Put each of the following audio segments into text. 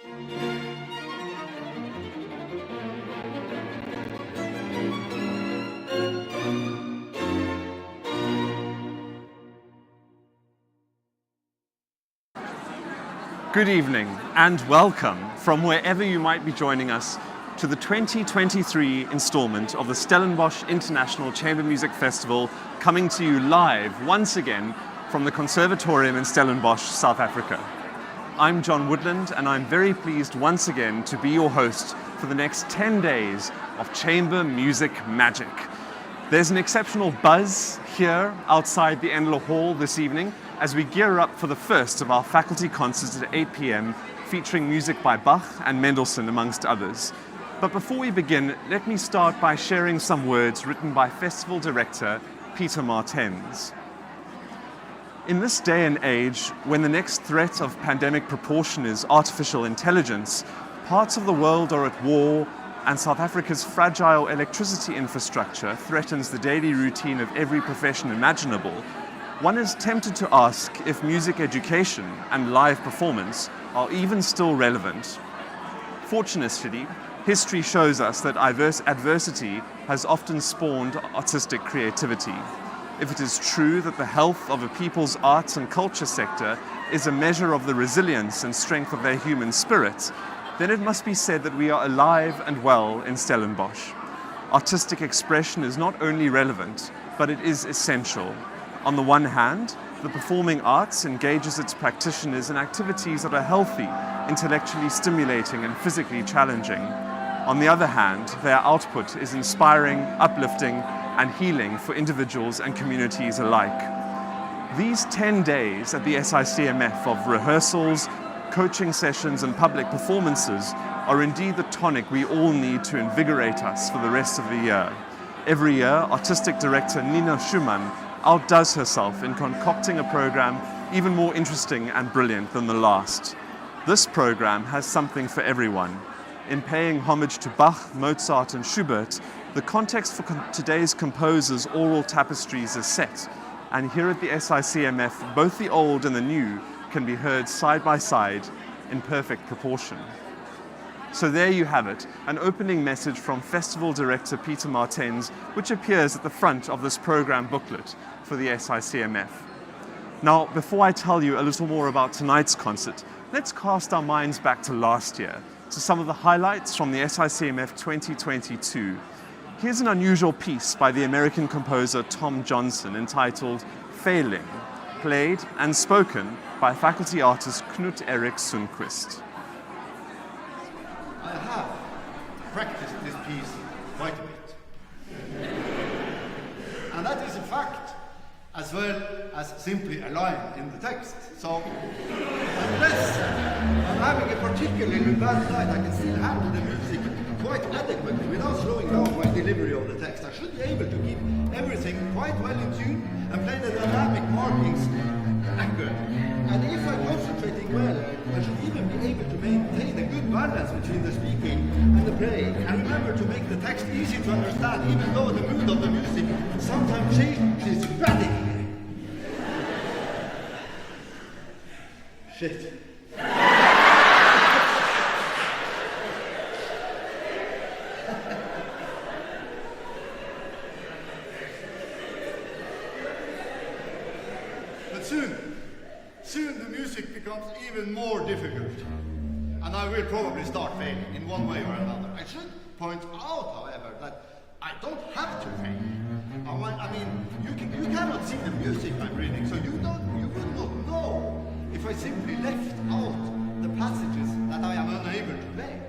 Good evening and welcome from wherever you might be joining us to the 2023 installment of the Stellenbosch International Chamber Music Festival, coming to you live once again from the Conservatorium in Stellenbosch, South Africa. I'm John Woodland and I'm very pleased once again to be your host for the next 10 days of chamber music magic. There's an exceptional buzz here outside the Enloe Hall this evening as we gear up for the first of our faculty concerts at 8 p.m, featuring music by Bach and Mendelssohn, amongst others. But before we begin, let me start by sharing some words written by festival director Pieter Martens. In this day and age, when the next threat of pandemic proportion is artificial intelligence, parts of the world are at war, and South Africa's fragile electricity infrastructure threatens the daily routine of every profession imaginable, one is tempted to ask if music education and live performance are even still relevant. Fortunately, history shows us that adversity has often spawned artistic creativity. If it is true that the health of a people's arts and culture sector is a measure of the resilience and strength of their human spirit, then it must be said that we are alive and well in Stellenbosch. Artistic expression is not only relevant, but it is essential. On the one hand, the performing arts engages its practitioners in activities that are healthy, intellectually stimulating and physically challenging. On the other hand, their output is inspiring, uplifting and healing for individuals and communities alike. These 10 days at the SICMF of rehearsals, coaching sessions and public performances are indeed the tonic we all need to invigorate us for the rest of the year. Every year, artistic director Nina Schumann outdoes herself in concocting a program even more interesting and brilliant than the last. This program has something for everyone. In paying homage to Bach, Mozart and Joubert, the context for today's composers' oral tapestries is set, and here at the SICMF, both the old and the new can be heard side by side in perfect proportion. So there you have it, an opening message from festival director Pieter Martens, which appears at the front of this program booklet for the SICMF. Now, before I tell you a little more about tonight's concert, let's cast our minds back to last year, to some of the highlights from the SICMF 2022. Here's an unusual piece by the American composer Tom Johnson entitled Failing, played and spoken by faculty artist Knut Erik Sundquist. I have practiced this piece quite a bit. And that is a fact, as well as simply a line in the text. So, unless I'm having a particularly bad night, I can still handle the music quite adequately without slowing down my delivery of the text. I should be able to keep everything quite well in tune and play the dynamic markings accurately. And if I'm concentrating well, I should even be able to maintain a good balance between the speaking and the playing. And remember to make the text easy to understand, even though the mood of the music sometimes changes radically. Shit. But soon the music becomes even more difficult. And I will probably start failing in one way or another. I should point out, however, that I don't have to fail. I mean, you cannot see the music I'm reading, so you would not know if I simply left out the passages that I am unable to play.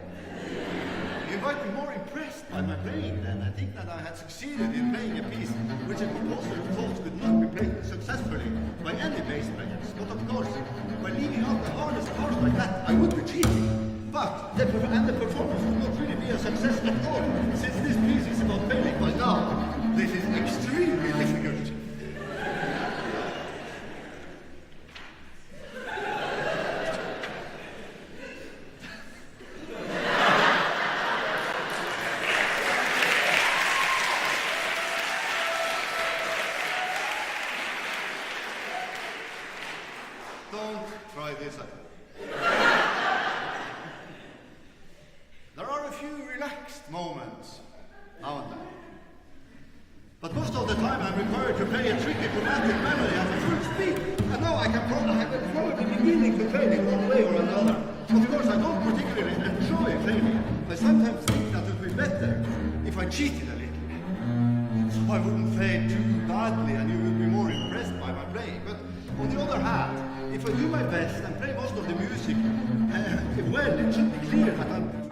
You might be more impressed by my playing then. I think that I had succeeded in playing a piece which a composer thought could not be played successfully by any bass players. But of course, by leaving out the hardest parts like that, I would be cheating. But the performance would not really be a success at all, since this piece is about failing by now. This is extremely difficult. Don't try this at home. relaxed moments now and then. But most of the time I'm required to play a tricky chromatic melody at full speed. And now I can probably be willing to play in one way or another. Of course, I don't particularly enjoy playing. I sometimes think that it would be better if I cheated a little. So I wouldn't play too badly and you would be more impressed by my playing. But on the other hand, if I do my best and play most of the music well, it should be clear that I'm...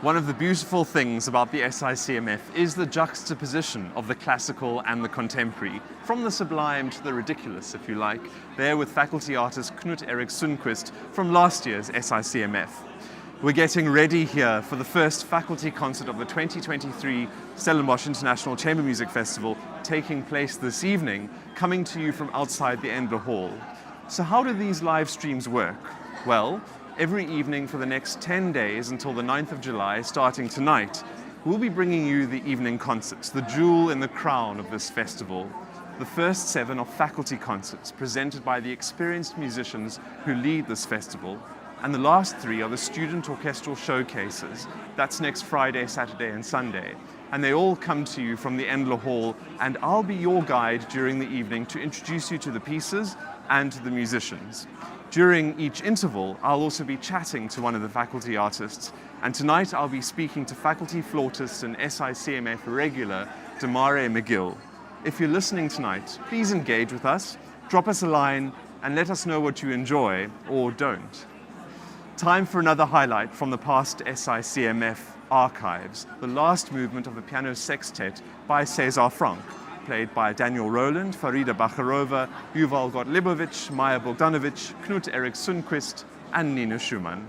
One of the beautiful things about the SICMF is the juxtaposition of the classical and the contemporary, from the sublime to the ridiculous, if you like, there with faculty artist Knut Erik Sundquist from last year's SICMF. We're getting ready here for the first faculty concert of the 2023 Stellenbosch International Chamber Music Festival, taking place this evening, coming to you from outside the Endler Hall. So how do these live streams work? Well, every evening for the next 10 days until the 9th of July, starting tonight, we'll be bringing you the evening concerts, the jewel in the crown of this festival. The first 7 are faculty concerts presented by the experienced musicians who lead this festival. And the last 3 are the student orchestral showcases. That's next Friday, Saturday and Sunday. And they all come to you from the Endler Hall, and I'll be your guide during the evening to introduce you to the pieces and to the musicians. During each interval, I'll also be chatting to one of the faculty artists, and tonight I'll be speaking to faculty flautist and SICMF regular Damare McGill. If you're listening tonight, please engage with us, drop us a line, and let us know what you enjoy or don't. Time for another highlight from the past SICMF archives, the last movement of the piano sextet by César Franck, played by Daniel Roland, Farida Bakharova, Yuval Gotlibovich, Maya Bogdanovich, Knut Erik Sundquist, and Nina Schumann.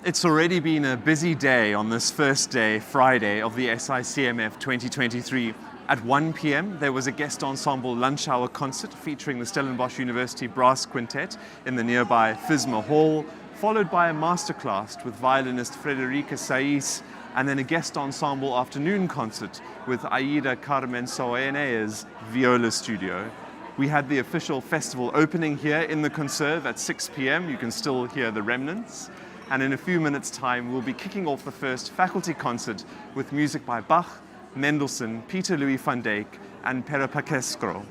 It's already been a busy day on this first day, Friday, of the SICMF 2023. At 1 p.m. there was a guest ensemble lunch hour concert featuring the Stellenbosch University Brass Quintet in the nearby FISMA Hall, followed by a masterclass with violinist Frederica Saiz, and then a guest ensemble afternoon concert with Aida Carmen Soene's viola studio. We had the official festival opening here in the Conserve at 6 p.m. You can still hear the remnants. And in a few minutes' time, we'll be kicking off the first faculty concert with music by Bach, Mendelssohn, Pieter Louis van Dyke, and Perepakeskro.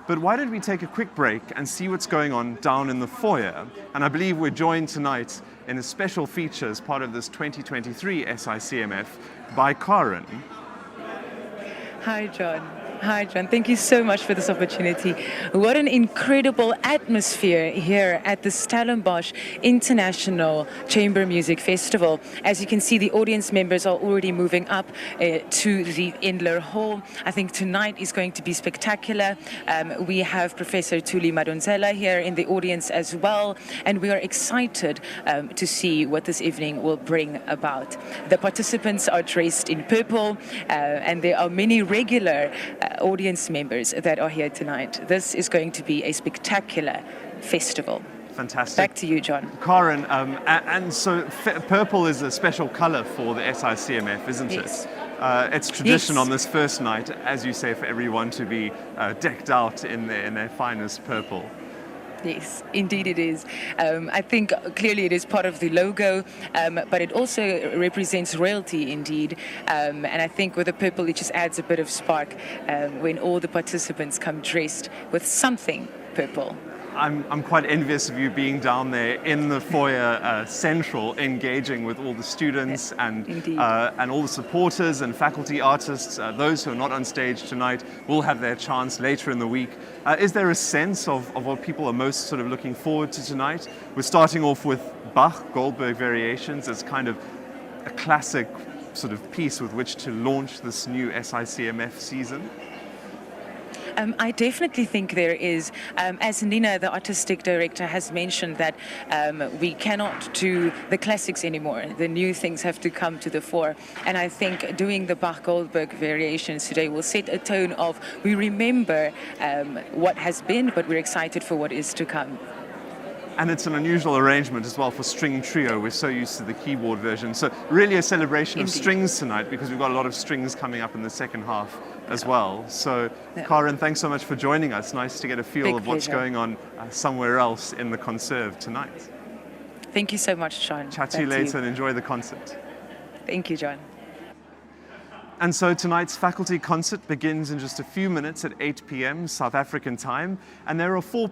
But why don't we take a quick break and see what's going on down in the foyer? And I believe we're joined tonight in a special feature as part of this 2023 SICMF by Karin. Hi, John. Hi, John. Thank you so much for this opportunity. What an incredible atmosphere here at the Stellenbosch International Chamber Music Festival. As you can see, the audience members are already moving up to the Endler Hall. I think tonight is going to be spectacular. We have Professor Thuli Madonsela here in the audience as well, and we are excited to see what this evening will bring about. The participants are dressed in purple, and there are many regular audience members that are here tonight. This is going to be a spectacular festival. Fantastic. Back to you, John. Karen, and so purple is a special color for the SICMF, isn't Yes. it? It's tradition Yes. on this first night, as you say, for everyone to be decked out in their finest purple. Yes, indeed it is. I think clearly it is part of the logo, but it also represents royalty indeed. And I think with the purple it just adds a bit of spark when all the participants come dressed with something purple. I'm quite envious of you being down there in the foyer central, engaging with all the students and all the supporters and faculty artists. Those who are not on stage tonight will have their chance later in the week. Is there a sense of what people are most sort of looking forward to tonight? We're starting off with BACH, Goldberg Variations. It's kind of a classic sort of piece with which to launch this new SICMF season. I definitely think there is. As Nina, the artistic director, has mentioned that we cannot do the classics anymore. The new things have to come to the fore. And I think doing the Bach Goldberg Variations today will set a tone of we remember what has been, but we're excited for what is to come. And it's an unusual arrangement as well for string trio. We're so used to the keyboard version. So really a celebration of strings tonight, because we've got a lot of strings coming up in the second half as well. So Karen, thanks so much for joining us. Nice to get a feel of what's going on somewhere else in the conserve tonight. Thank you so much, John. Chat to you later and enjoy the concert. Thank you, John. And so tonight's faculty concert begins in just a few minutes at 8 p.m. South African time. And there are four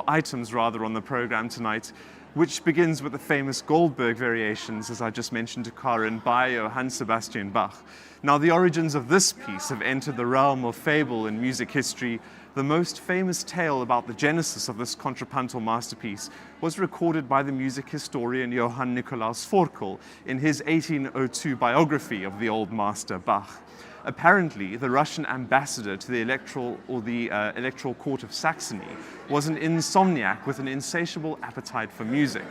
items on the program tonight, which begins with the famous Goldberg Variations, as I just mentioned to Karen, by Johann Sebastian Bach. Now, the origins of this piece have entered the realm of fable in music history. The most famous tale about the genesis of this contrapuntal masterpiece was recorded by the music historian Johann Nicolaus Forkel in his 1802 biography of the old master Bach. Apparently, the Russian ambassador to the Electoral Court of Saxony was an insomniac with an insatiable appetite for music.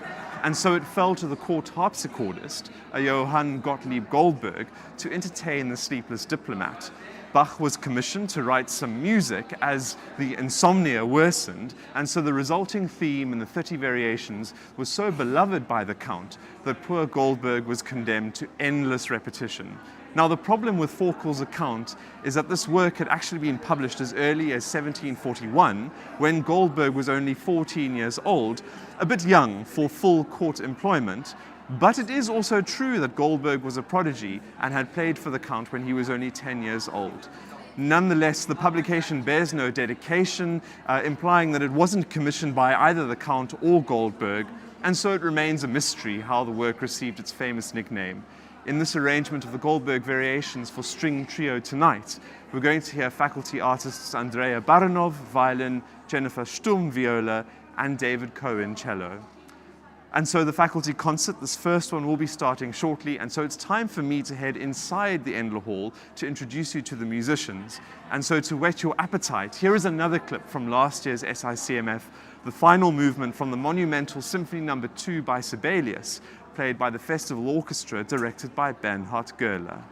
And so it fell to the court harpsichordist, Johann Gottlieb Goldberg, to entertain the sleepless diplomat. Bach was commissioned to write some music as the insomnia worsened, and so the resulting theme in the 30 variations was so beloved by the Count that poor Goldberg was condemned to endless repetition. Now, the problem with Forkel's account is that this work had actually been published as early as 1741, when Goldberg was only 14 years old, a bit young for full court employment. But it is also true that Goldberg was a prodigy and had played for the Count when he was only 10 years old. Nonetheless, the publication bears no dedication, implying that it wasn't commissioned by either the Count or Goldberg, and so it remains a mystery how the work received its famous nickname. In this arrangement of the Goldberg Variations for string trio tonight, we're going to hear faculty artists Andrey Baranov, violin, Jennifer Stumm, viola, and David Cohen, cello. And so the faculty concert, this first one, will be starting shortly, and so it's time for me to head inside the Endler Hall to introduce you to the musicians. And so to whet your appetite, here is another clip from last year's SICMF, the final movement from the monumental Symphony No. 2 by Sibelius, played by the Festival Orchestra, directed by Bernhard Gilah.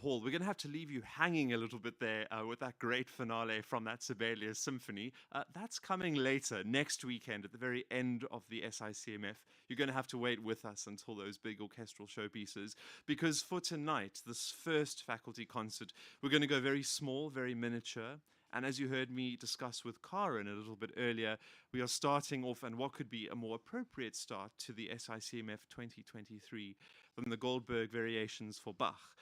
Hall. We're going to have to leave you hanging a little bit there with that great finale from that Sibelius Symphony. That's coming later, next weekend, at the very end of the SICMF. You're going to have to wait with us until those big orchestral showpieces, because for tonight, this first faculty concert, we're going to go very small, very miniature. And as you heard me discuss with Karen a little bit earlier, we are starting off, and what could be a more appropriate start to the SICMF 2023 than the Goldberg Variations for Bach,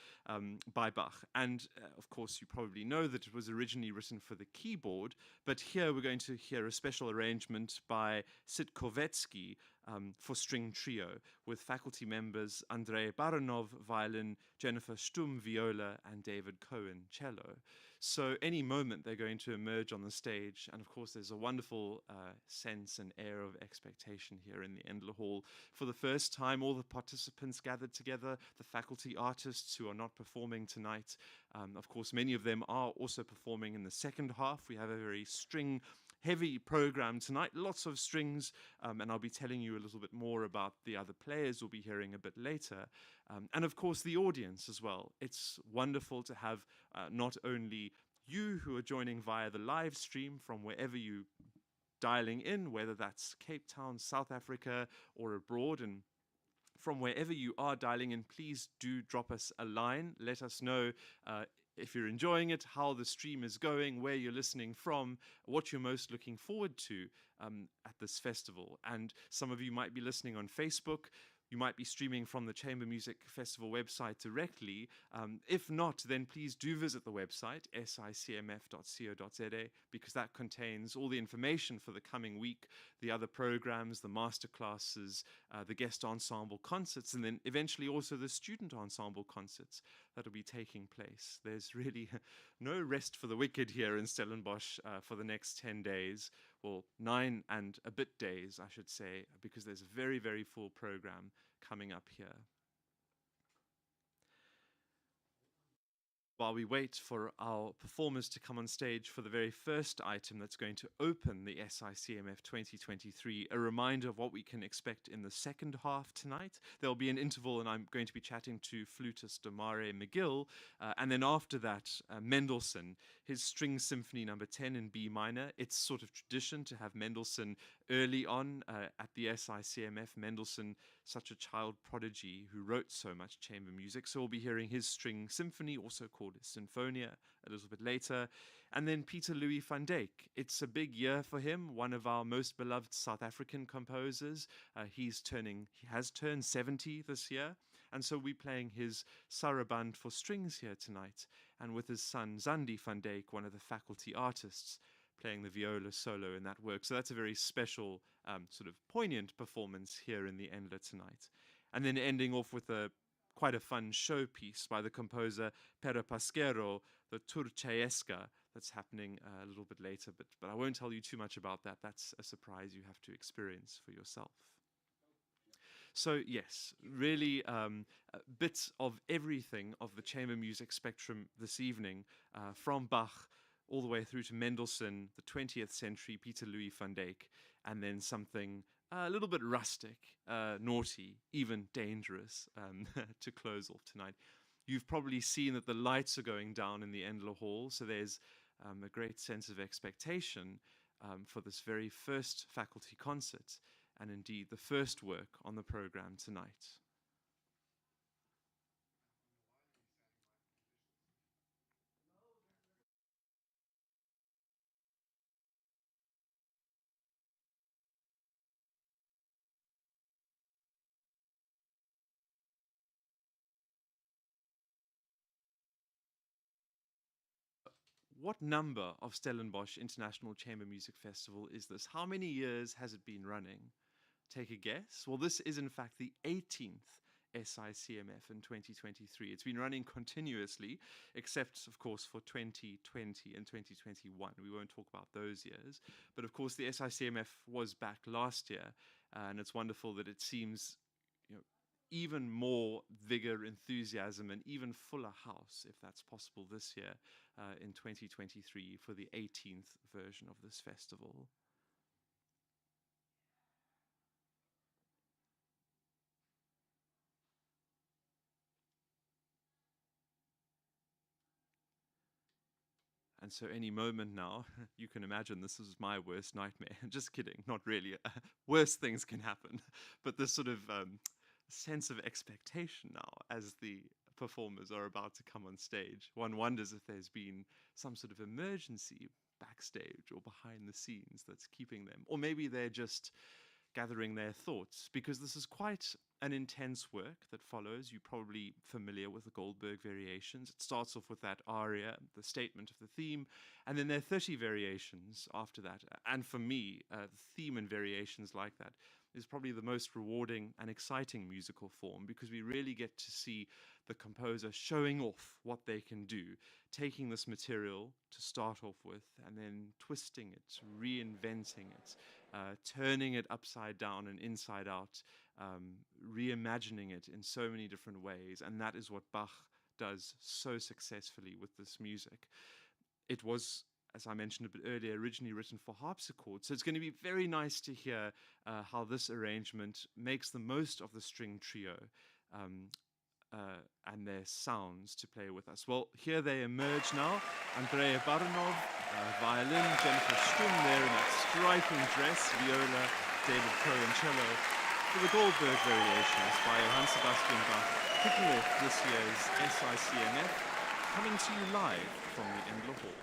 by Bach. And of course, you probably know that it was originally written for the keyboard, but here we're going to hear a special arrangement by Sitkovetsky for string trio, with faculty members Andrey Baranov, violin, Jennifer Stumm, viola, and David Cohen, cello. So any moment they're going to emerge on the stage, and of course there's a wonderful sense and air of expectation here in the Endler Hall. For the first time, all the participants gathered together, the faculty artists who are not performing tonight. Of course, many of them are also performing in the second half. We have a very string-heavy program tonight, lots of strings, and I'll be telling you a little bit more about the other players we'll be hearing a bit later. And of course, the audience as well. It's wonderful to have not only you who are joining via the live stream from wherever you dialing in, whether that's Cape Town, South Africa, or abroad, and from wherever you are dialing in, please do drop us a line. Let us know if you're enjoying it, how the stream is going, where you're listening from, what you're most looking forward to at this festival. And some of you might be listening on Facebook. You might be streaming from the Chamber Music Festival website directly. If not, then please do visit the website, sicmf.co.za, because that contains all the information for the coming week, the other programs, the masterclasses, the guest ensemble concerts, and then eventually also the student ensemble concerts that will be taking place. There's really no rest for the wicked here in Stellenbosch for the next 10 days, well, 9 and a bit days, I should say, because there's a very, very full program coming up here. While we wait for our performers to come on stage for the very first item that's going to open the SICMF 2023, a reminder of what we can expect in the second half tonight. There'll be an interval, and I'm going to be chatting to flutist Damare McGill, and then after that, Mendelssohn, his String Symphony No. 10 in B minor. It's sort of tradition to have Mendelssohn early on at the SICMF. Mendelssohn, such a child prodigy who wrote so much chamber music, so we'll be hearing his String Symphony, also called Sinfonia, a little bit later. And then Pieter Louis van Dyke. It's a big year for him, one of our most beloved South African composers. He has turned 70 this year, and so we're playing his Saraband for strings here tonight, and with his son Zandi van Dyke, one of the faculty artists, playing the viola solo in that work. So that's a very special, sort of poignant performance here in the Endler tonight. And then ending off with quite a fun showpiece by the composer Pere Pasquero, the Turceesca, that's happening a little bit later, but I won't tell you too much about that. That's a surprise you have to experience for yourself. So yes, really bits of everything of the chamber music spectrum this evening, from Bach all the way through to Mendelssohn, the 20th century, Pieter Louis van Dyke, and then something a little bit rustic, naughty, even dangerous to close off tonight. You've probably seen that the lights are going down in the Endler Hall, so there's a great sense of expectation for this very first faculty concert, and indeed the first work on the program tonight. What number of Stellenbosch International Chamber Music Festival is this? How many years has it been running? Take a guess. Well, this is in fact the 18th SICMF in 2023. It's been running continuously, except of course for 2020 and 2021. We won't talk about those years. But of course the SICMF was back last year, and it's wonderful that it seems even more vigor, enthusiasm, and even fuller house, if that's possible this year, in 2023 for the 18th version of this festival. And so any moment now, you can imagine this is my worst nightmare. Just kidding, not really. Worse things can happen. But this sort of sense of expectation now as the performers are about to come on stage. One wonders if there's been some sort of emergency backstage or behind the scenes that's keeping them. Or maybe they're just gathering their thoughts, because this is quite an intense work that follows. You're probably familiar with the Goldberg Variations. It starts off with that aria, the statement of the theme, and then there are 30 variations after that. And for me, the theme and variations like that is probably the most rewarding and exciting musical form, because we really get to see the composer showing off what they can do, taking this material to start off with and then twisting it, reinventing it, turning it upside down and inside out, reimagining it in so many different ways. And that is what Bach does so successfully with this music. It was, as I mentioned a bit earlier, originally written for harpsichord. So it's going to be very nice to hear how this arrangement makes the most of the string trio and their sounds to play with us. Well, here they emerge now. Andrey Baranov, violin, Jennifer Stumm there in that striking dress, viola, David Cohen cello, for the Goldberg Variations by Johann Sebastian Bach, kicking off this year's SICMF, coming to you live from the Endler Hall.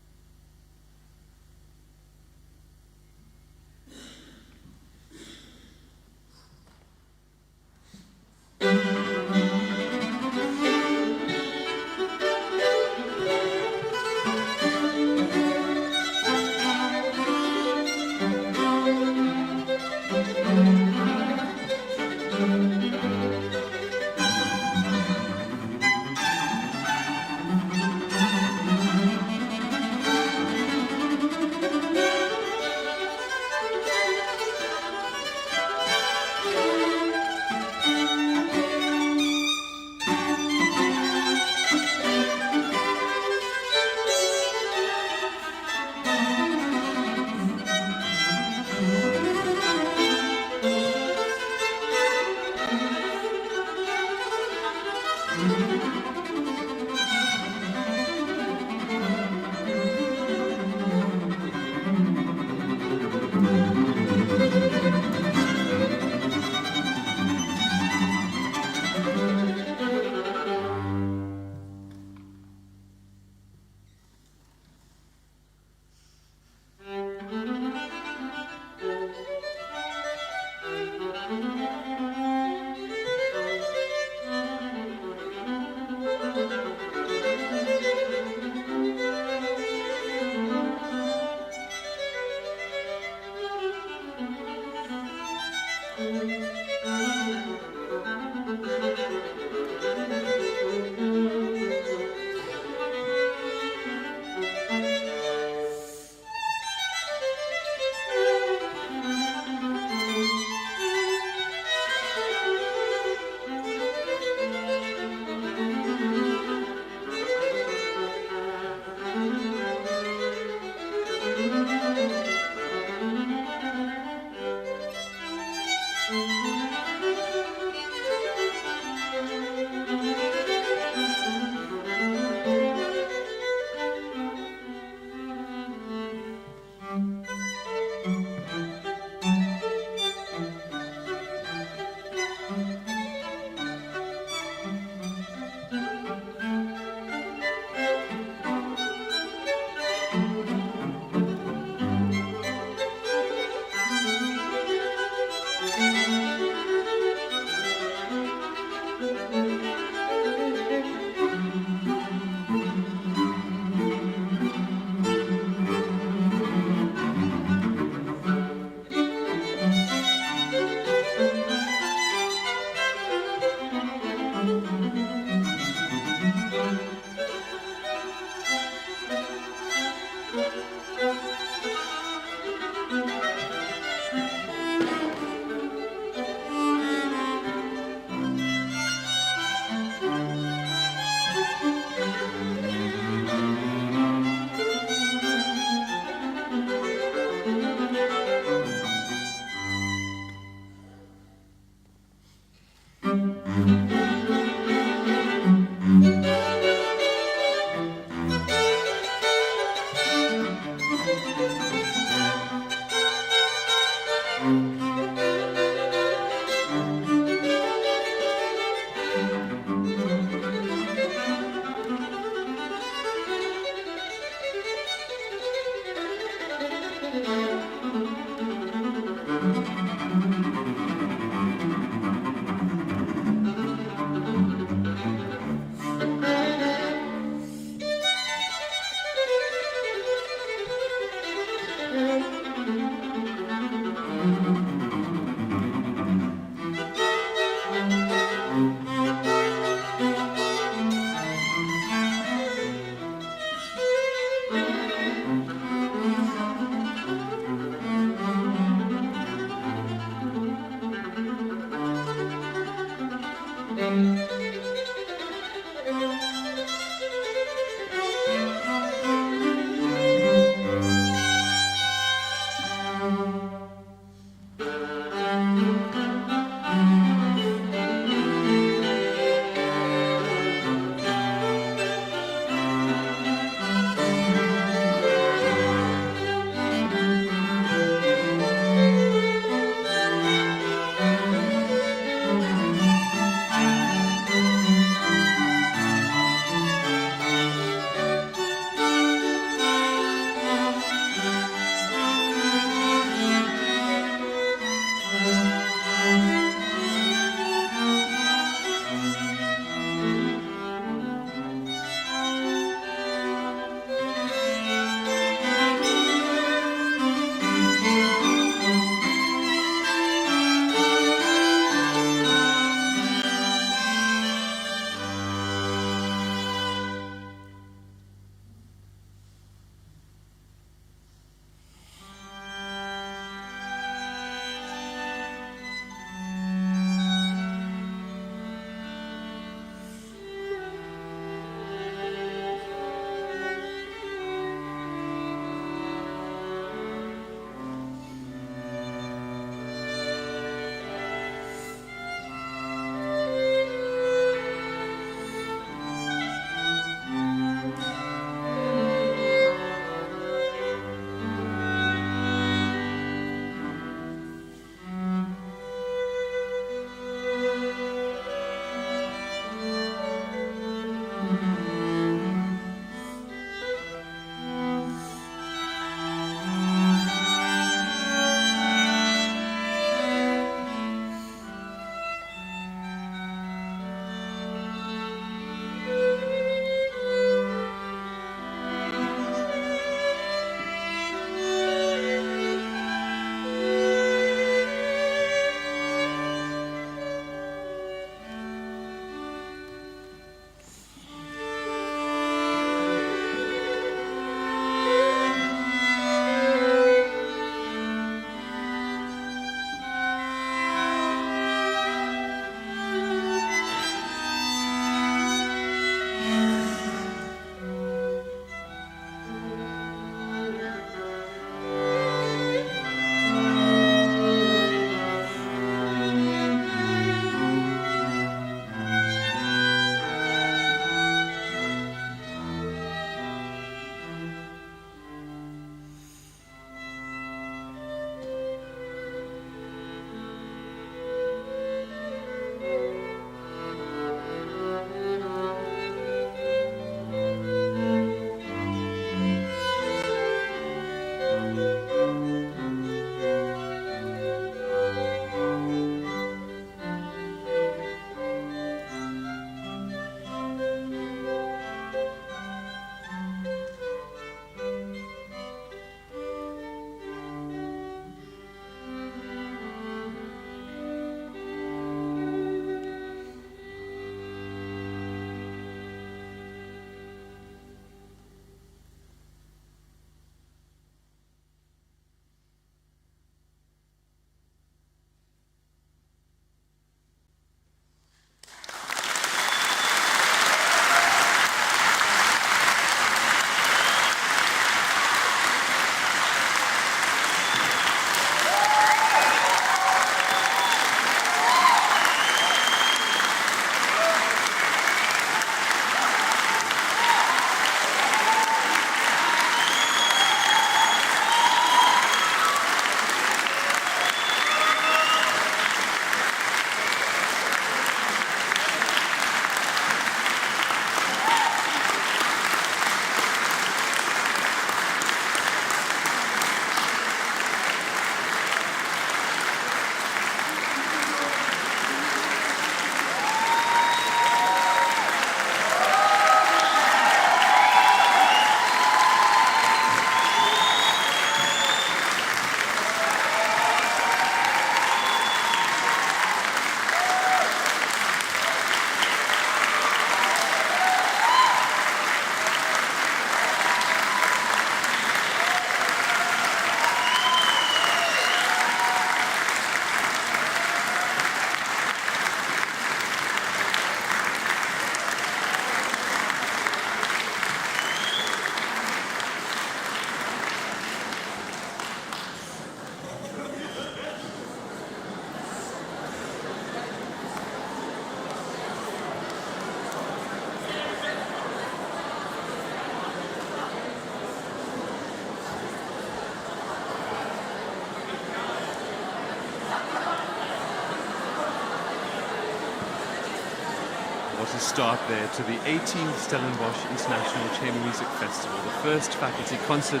to start there to the 18th Stellenbosch International Chamber Music Festival, the first faculty concert,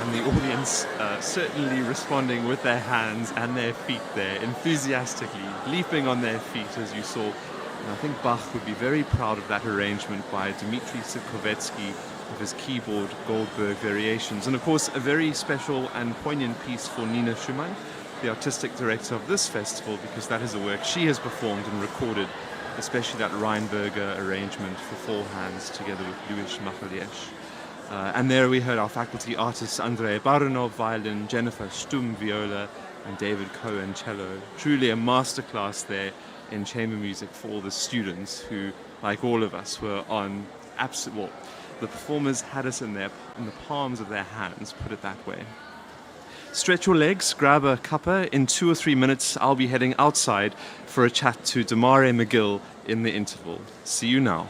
and the audience certainly responding with their hands and their feet there, enthusiastically leaping on their feet as you saw. And I think Bach would be very proud of that arrangement by Dmitri Sitkovetsky of his keyboard Goldberg Variations. And of course a very special and poignant piece for Nina Schumann, the artistic director of this festival, because that is a work she has performed and recorded, especially that Rheinberger arrangement for four hands together with Louis Macheliesch. And there we heard our faculty artists Andrey Baranov, violin, Jennifer Stumm, viola, and David Cohen, cello. Truly a masterclass there in chamber music for all the students who, like all of us, were on absolute. Well, the performers had us in the palms of their hands, put it that way. Stretch your legs, grab a cuppa. In 2 or 3 minutes, I'll be heading outside for a chat to Damare McGill in the interval. See you now.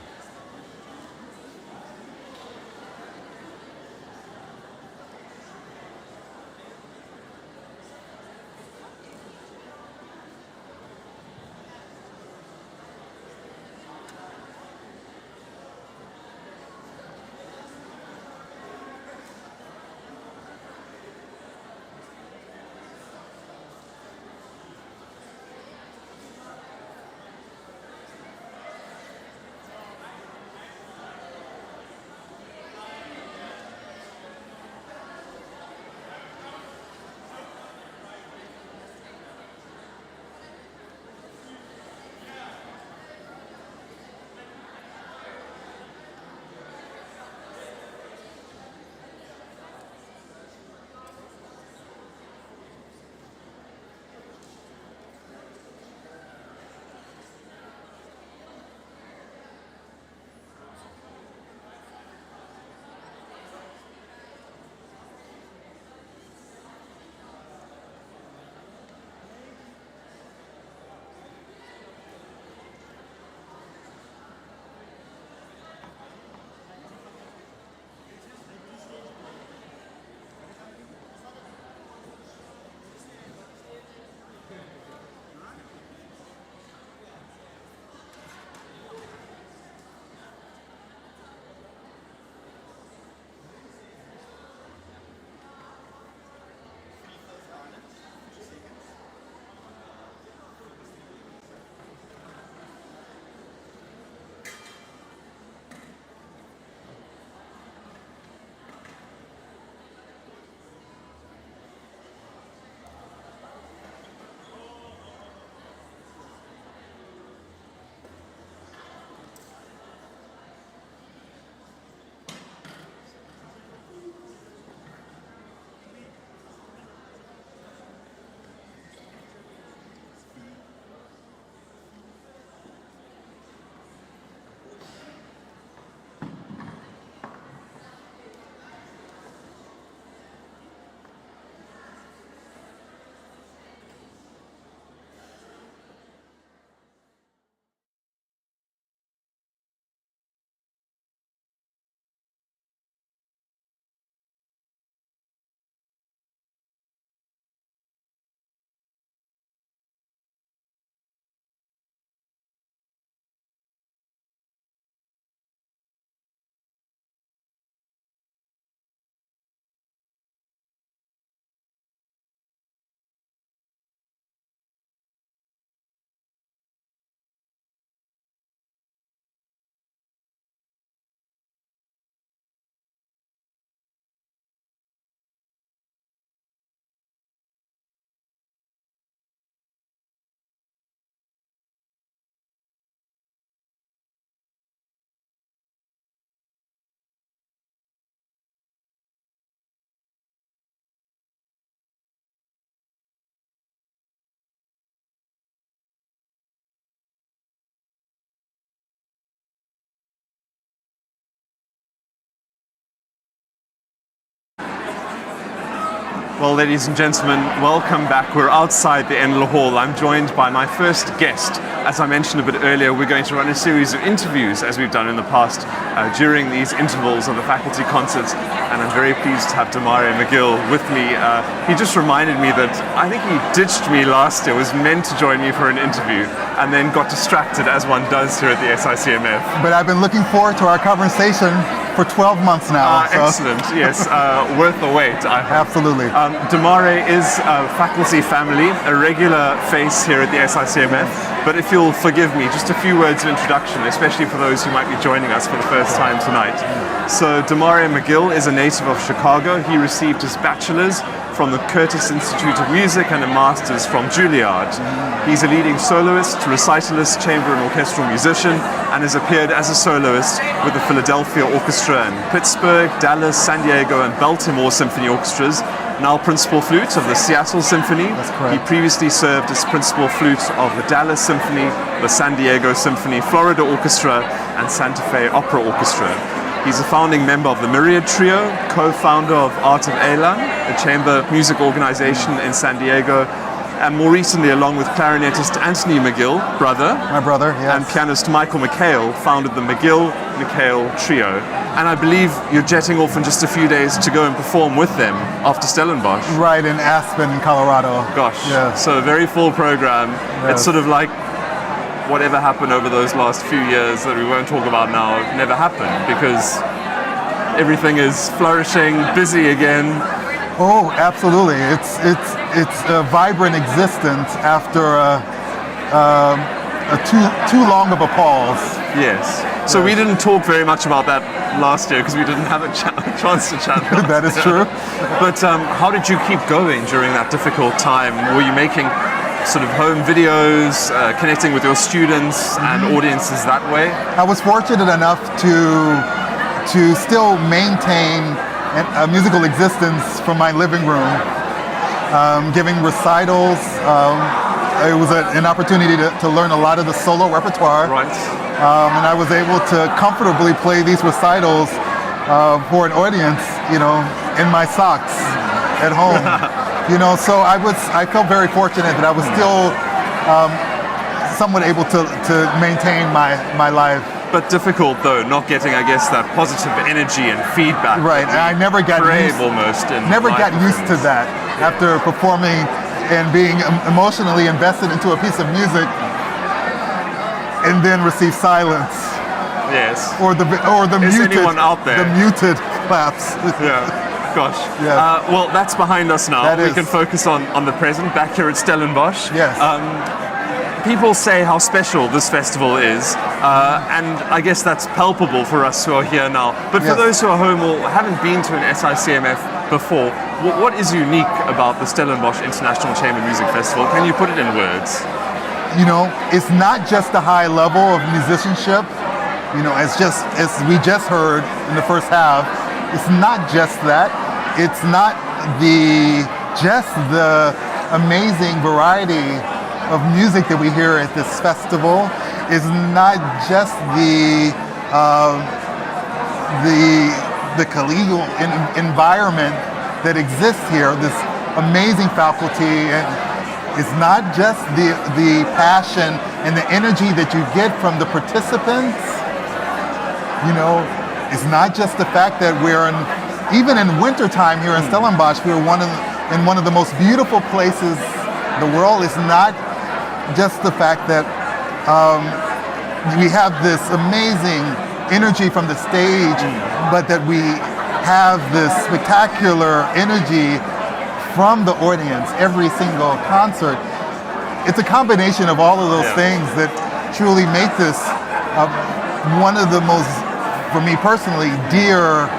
Well, ladies and gentlemen, welcome back. We're outside the Enloe Hall. I'm joined by my first guest. As I mentioned a bit earlier, we're going to run a series of interviews, as we've done in the past, during these intervals of the faculty concerts, and I'm very pleased to have Damare McGill with me. He just reminded me that I think he ditched me last year, was meant to join me for an interview, and then got distracted, as one does here at the SICMF. But I've been looking forward to our conversation for 12 months now. Excellent, yes. Worth the wait, I hope. Absolutely. Dané is a faculty family, a regular face here at the SICMF. But if you'll forgive me, just a few words of introduction, especially for those who might be joining us for the first time tonight. So Dané McGill is a native of Chicago. He received his bachelor's from the Curtis Institute of Music and a master's from Juilliard. He's a leading soloist, recitalist, chamber and orchestral musician, and has appeared as a soloist with the Philadelphia Orchestra and Pittsburgh, Dallas, San Diego and Baltimore Symphony Orchestras. Now principal flute of the Seattle Symphony. That's correct. He previously served as principal flute of the Dallas Symphony, the San Diego Symphony, Florida Orchestra, and Santa Fe Opera Orchestra. He's a founding member of the Myriad Trio, co-founder of Art of Elan, a chamber music organization in San Diego, and more recently, along with clarinetist Anthony McGill, brother, My brother, yes. and pianist Michael McHale, founded the McGill-McHale Trio. And I believe you're jetting off in just a few days to go and perform with them after Stellenbosch. Right, in Aspen, Colorado. Gosh, Yes. so a very full program. Yes. It's sort of like whatever happened over those last few years that we won't talk about now never happened, because everything is flourishing, busy again. Oh, absolutely. It's a vibrant existence after a too long of a pause. Yes. So we didn't talk very much about that last year because we didn't have a chance to chat. That is true. But how did you keep going during that difficult time? Were you making sort of home videos, connecting with your students and audiences that way? I was fortunate enough to still maintain a musical existence from my living room, giving recitals. It was an opportunity to learn a lot of the solo repertoire. Right. And I was able to comfortably play these recitals for an audience, in my socks at home. So I felt very fortunate that I was still somewhat able to maintain my life. But difficult though, not getting, I guess, that positive energy and feedback. Right, and I never got used to that after performing and being emotionally invested into a piece of music, and then receive silence. Yes. Or the Is muted anyone out there? The muted claps. Yeah. Gosh. Yeah. Well, that's behind us now. That we is. can focus on the present, back here at Stellenbosch. Yes. People say how special this festival is, and I guess that's palpable for us who are here now. But for Yes. those who are home or haven't been to an SICMF before, what is unique about the Stellenbosch International Chamber Music Festival? Can you put it in words? It's not just a high level of musicianship. As we just heard in the first half, it's not just that. It's not just the amazing variety of music that we hear at this festival. Is not just the collegial environment that exists here. This amazing faculty, and it's not just the passion and the energy that you get from the participants. It's not just the fact that even in wintertime here in Stellenbosch, we're in one of the most beautiful places in the world. It's not just the fact that we have this amazing energy from the stage, but that we have this spectacular energy from the audience every single concert. It's a combination of all of those things that truly make this one of the most, for me personally, dear,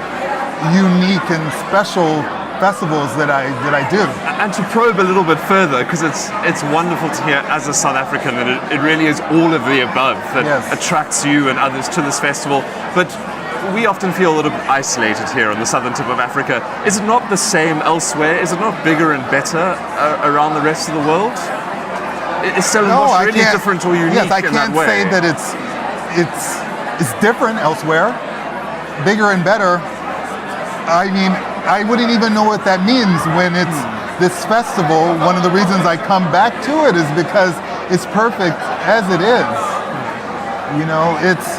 unique and special festivals that I do. And to probe a little bit further, because it's wonderful to hear as a South African that it really is all of the above that attracts you and others to this festival. But we often feel a little bit isolated here on the southern tip of Africa. Is it not the same elsewhere? Is it not bigger and better around the rest of the world? Is Stellenbosch really different or unique Yes, I in that can't way? say that it's different elsewhere, bigger and better. I mean, I wouldn't even know what that means when it's this festival. One of the reasons I come back to it is because it's perfect as it is. It's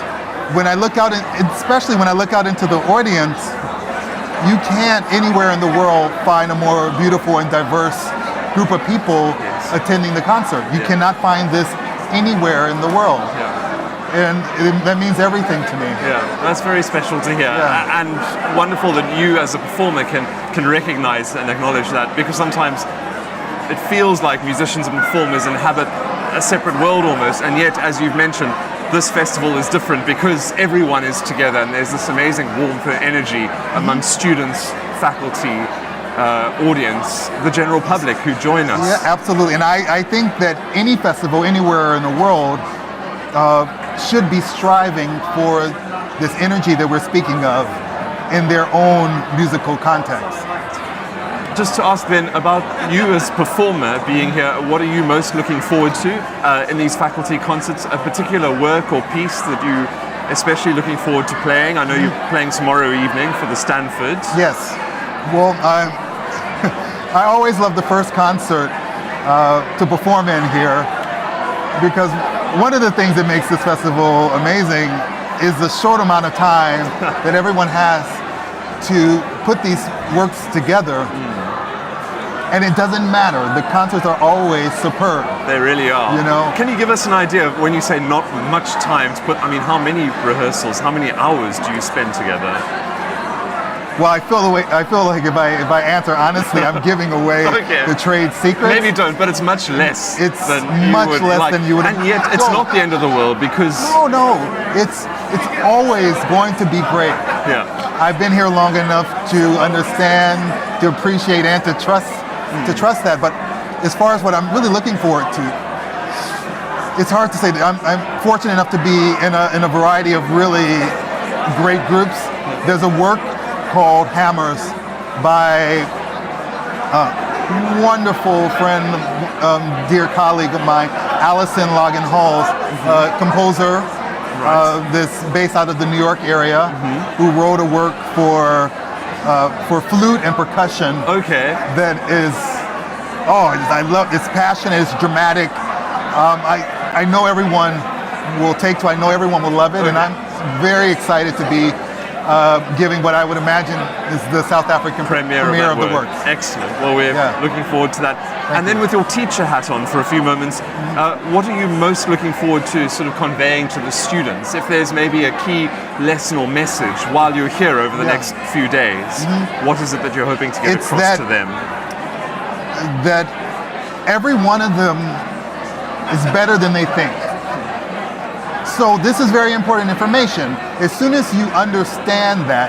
when I look out, especially when I look out into the audience, you can't anywhere in the world find a more beautiful and diverse group of people attending the concert. You cannot find this anywhere in the world. Yeah. And that means everything to me. Yeah, that's very special to hear, and wonderful that you as a performer can recognize and acknowledge that, because sometimes it feels like musicians and performers inhabit a separate world almost, and yet, as you've mentioned, this festival is different because everyone is together and there's this amazing warmth and energy among students, faculty, audience, the general public who join us. Yeah, absolutely. And I think that any festival anywhere in the world should be striving for this energy that we're speaking of in their own musical context. Just to ask then about you as performer being here, what are you most looking forward to in these faculty concerts? A particular work or piece that you especially looking forward to playing? I know you're playing tomorrow evening for the Stanford. Yes. Well, I always love the first concert to perform in here, because one of the things that makes this festival amazing is the short amount of time that everyone has to put these works together. And it doesn't matter. The concerts are always superb. They really are. You know? Can you give us an idea of when you say not much time to put, I mean, how many rehearsals, how many hours do you spend together? Well, I feel like if I answer honestly, I'm giving away the trade secrets. Maybe don't, but it's much less. It's than much you would less like. than you would. And yet, it's not the end of the world because. No, it's always going to be great. Yeah. I've been here long enough to understand, to appreciate, and to trust that. But as far as what I'm really looking forward to, it's hard to say. I'm fortunate enough to be in a variety of really great groups. There's a work called Hammers by a wonderful friend, dear colleague of mine, Alison Logan-Halls, composer, this based out of the New York area, who wrote a work for flute and percussion. Okay. That is, I love. It's passionate. It's dramatic. I know everyone will take to. I know everyone will love it, and I'm very excited to be giving what I would imagine is the South African premiere of the works. Excellent. Well, we're looking forward to that. And then with your teacher hat on for a few moments, what are you most looking forward to sort of conveying to the students? If there's maybe a key lesson or message while you're here over the next few days, what is it that you're hoping to get across to them? That every one of them is better than they think. So this is very important information. As soon as you understand that,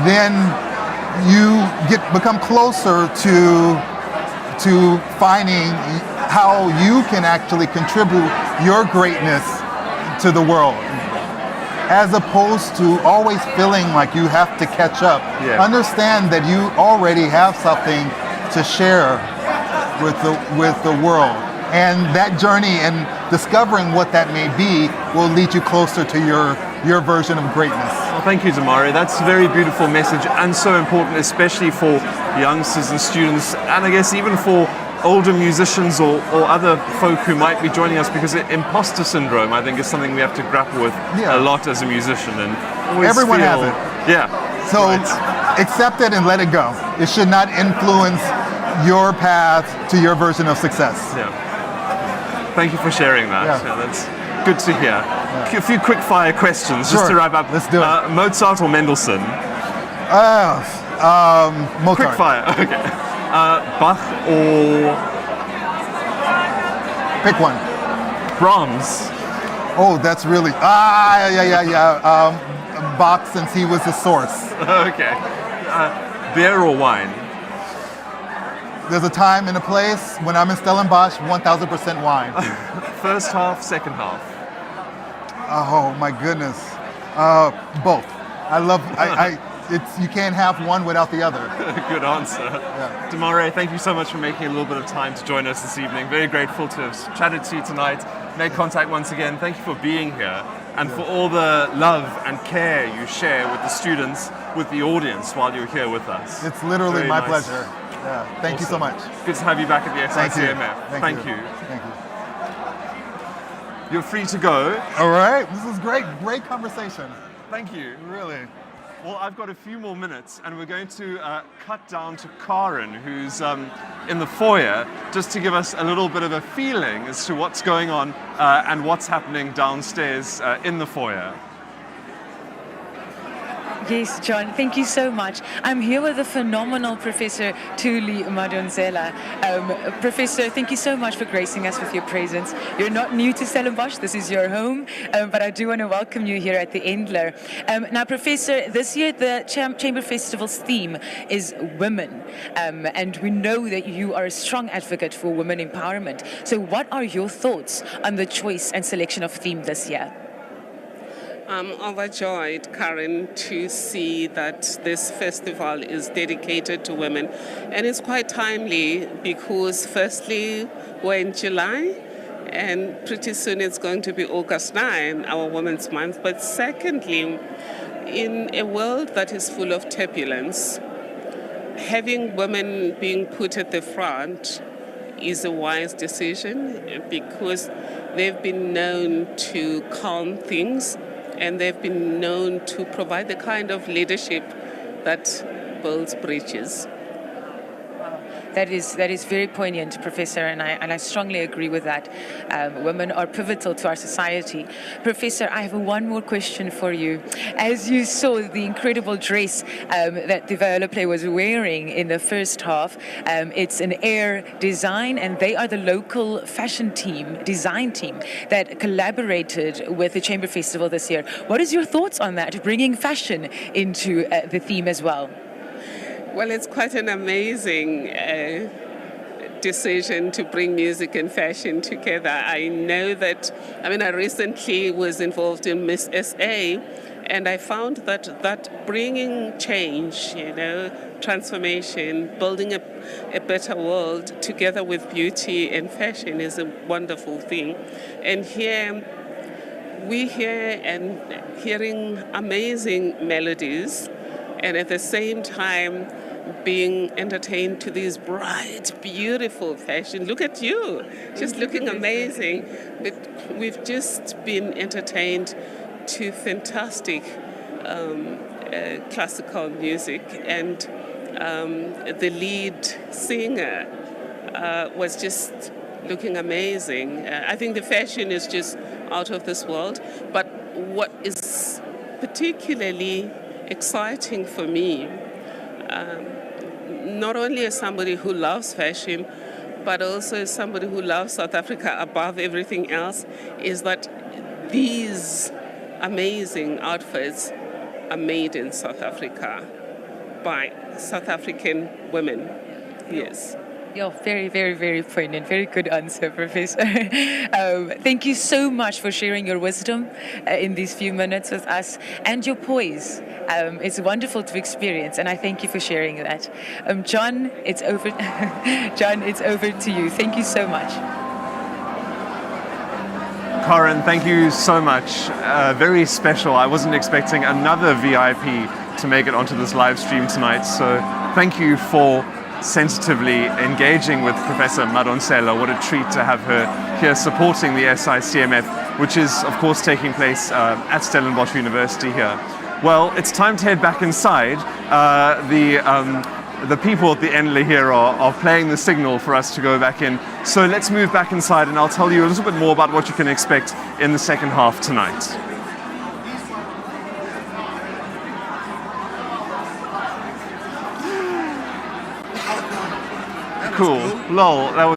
then you become closer to finding how you can actually contribute your greatness to the world, as opposed to always feeling like you have to catch up. Yeah. Understand that you already have something to share with the world. And that journey and discovering what that may be will lead you closer to your version of greatness. Well, thank you, Damari. That's a very beautiful message and so important, especially for youngsters and students, and I guess even for older musicians or other folk who might be joining us, because imposter syndrome, I think, is something we have to grapple with a lot as a musician. And everyone has it. Yeah. So accept it and let it go. It should not influence your path to your version of success. Yeah. Thank you for sharing that. Yeah, that's good to hear. Yeah. A few quick fire questions just to wrap up. Let's do it. Mozart or Mendelssohn? Mozart. Quick fire. Okay. Bach or? Pick one. Brahms. Oh, that's really Bach, since he was the source. Okay. Beer or wine? There's a time and a place. When I'm in Stellenbosch, 1,000% wine. First half, second half? Oh my goodness. Both. I love. You can't have one without the other. Good answer. Yeah. Damari, thank you so much for making a little bit of time to join us this evening. Very grateful to have chatted to you tonight. Made contact once again. Thank you for being here and for all the love and care you share with the students, with the audience while you're here with us. It's literally my pleasure. Yeah, thank you so much. Good to have you back at the SICMF. Thank you. Thank you. You're free to go. All right. This is great. Great conversation. Thank you. Really. Well, I've got a few more minutes, and we're going to cut down to Karin, who's in the foyer, just to give us a little bit of a feeling as to what's going on and what's happening downstairs in the foyer. Yes, John, thank you so much. I'm here with the phenomenal Professor Thuli Madonsela. Professor, thank you so much for gracing us with your presence. You're not new to Stellenbosch, this is your home, but I do want to welcome you here at the Endler. Now, Professor, this year the Chamber Festival's theme is women, and we know that you are a strong advocate for women empowerment. So what are your thoughts on the choice and selection of theme this year? I'm overjoyed, Karen, to see that this festival is dedicated to women. And it's quite timely because firstly, we're in July and pretty soon it's going to be August 9, our Women's Month. But secondly, in a world that is full of turbulence, having women being put at the front is a wise decision because they've been known to calm things, and they've been known to provide the kind of leadership that builds bridges. That is very poignant, Professor, and I strongly agree with that. Women are pivotal to our society. Professor, I have one more question for you. As you saw the incredible dress that the viola player was wearing in the first half, it's an Air design, and they are the local fashion team, design team, that collaborated with the Chamber Festival this year. What is your thoughts on that, bringing fashion into the theme as well? Well, it's quite an amazing decision to bring music and fashion together. I know that, I recently was involved in Miss SA, and I found that bringing change, transformation, building a better world together with beauty and fashion is a wonderful thing. And here, we hear and hearing amazing melodies, and at the same time being entertained to these bright, beautiful fashion. Look at you, just looking amazing. But we've just been entertained to fantastic classical music, and the lead singer was just looking amazing. I think the fashion is just out of this world, but what is particularly exciting for me, not only as somebody who loves fashion, but also as somebody who loves South Africa above everything else, is that these amazing outfits are made in South Africa by South African women. Yes. Yeah, very, very, very poignant. Very good answer, Professor. Thank you so much for sharing your wisdom in these few minutes with us, and your poise. It's wonderful to experience, and I thank you for sharing that. John, it's over. John, it's over to you. Thank you so much. Karin, thank you so much. Very special. I wasn't expecting another VIP to make it onto this live stream tonight, so thank you for sensitively engaging with Professor Madonsela. What a treat to have her here supporting the SICMF, which is of course taking place at Stellenbosch University here. Well, it's time to head back inside. The people at the Endler here are playing the signal for us to go back in. So let's move back inside, and I'll tell you a little bit more about what you can expect in the second half tonight. Cool. Lol, that was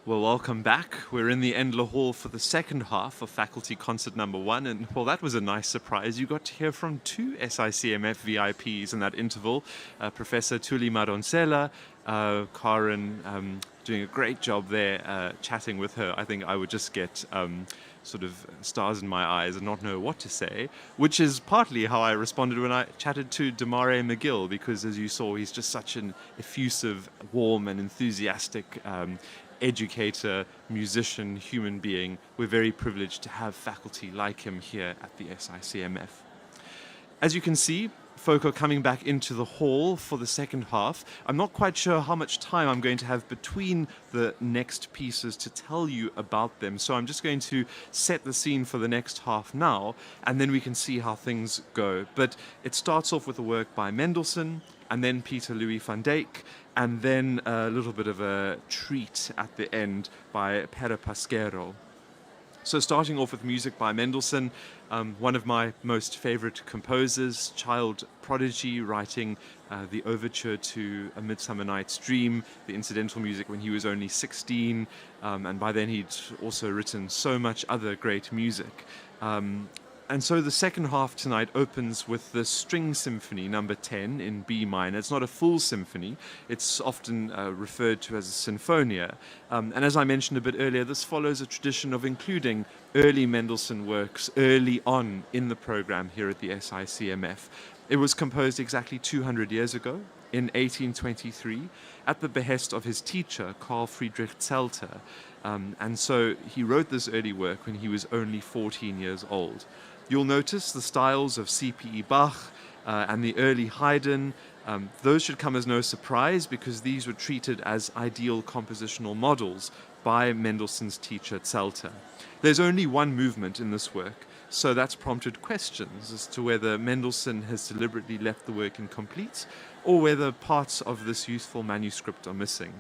Well, welcome back. We're in the Endler Hall for the second half of Faculty Concert number 1, and well, that was a nice surprise. You got to hear from 2 SICMF VIPs in that interval, Professor Tuli Madonsela, Karen, doing a great job there, chatting with her. I think I would just get sort of stars in my eyes and not know what to say, which is partly how I responded when I chatted to Damare McGill, because as you saw, he's just such an effusive, warm and enthusiastic educator, musician, human being. We're very privileged to have faculty like him here at the SICMF. As you can see, folk are coming back into the hall for the second half. I'm not quite sure how much time I'm going to have between the next pieces to tell you about them, so I'm just going to set the scene for the next half now, and then we can see how things go. But it starts off with a work by Mendelssohn, and then Pieter Louis van Dyke, and then a little bit of a treat at the end by Pere Pasquero. So starting off with music by Mendelssohn, one of my most favorite composers, child prodigy, writing the overture to A Midsummer Night's Dream, the incidental music when he was only 16, and by then he'd also written so much other great music. And so the second half tonight opens with the String Symphony number 10 in B minor. It's not a full symphony. It's often referred to as a sinfonia. And as I mentioned a bit earlier, this follows a tradition of including early Mendelssohn works early on in the program here at the SICMF. It was composed exactly 200 years ago, in 1823, at the behest of his teacher, Carl Friedrich Zelter. And so he wrote this early work when he was only 14 years old. You'll notice the styles of C.P.E. Bach and the early Haydn. Those should come as no surprise, because these were treated as ideal compositional models by Mendelssohn's teacher Zelter. There's only one movement in this work, so that's prompted questions as to whether Mendelssohn has deliberately left the work incomplete, or whether parts of this useful manuscript are missing.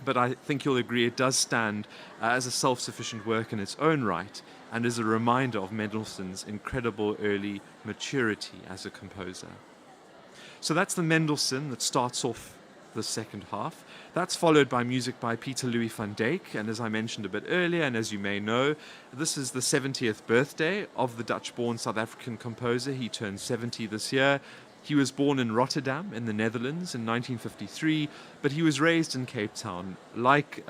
But I think you'll agree it does stand as a self-sufficient work in its own right, and is a reminder of Mendelssohn's incredible early maturity as a composer. So that's the Mendelssohn that starts off the second half. That's followed by music by Pieter Louis van Dyke, and as I mentioned a bit earlier, and as you may know, this is the 70th birthday of the Dutch-born South African composer. He turned 70 this year. He was born in Rotterdam in the Netherlands in 1953, but he was raised in Cape Town. Like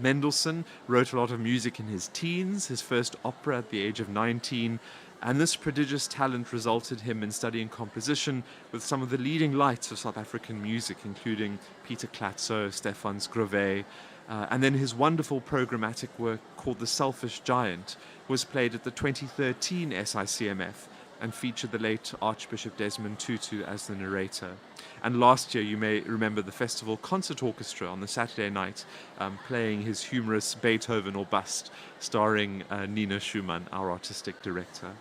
Mendelssohn, wrote a lot of music in his teens, his first opera at the age of 19, and this prodigious talent resulted him in studying composition with some of the leading lights of South African music, including Pieter Clatso, Stefan Scrove, and then his wonderful programmatic work called The Selfish Giant was played at the 2013 SICMF, and featured the late Archbishop Desmond Tutu as the narrator. And last year, you may remember the Festival Concert Orchestra on the Saturday night, playing his humorous Beethoven or Bust, starring Nina Schumann, our artistic director.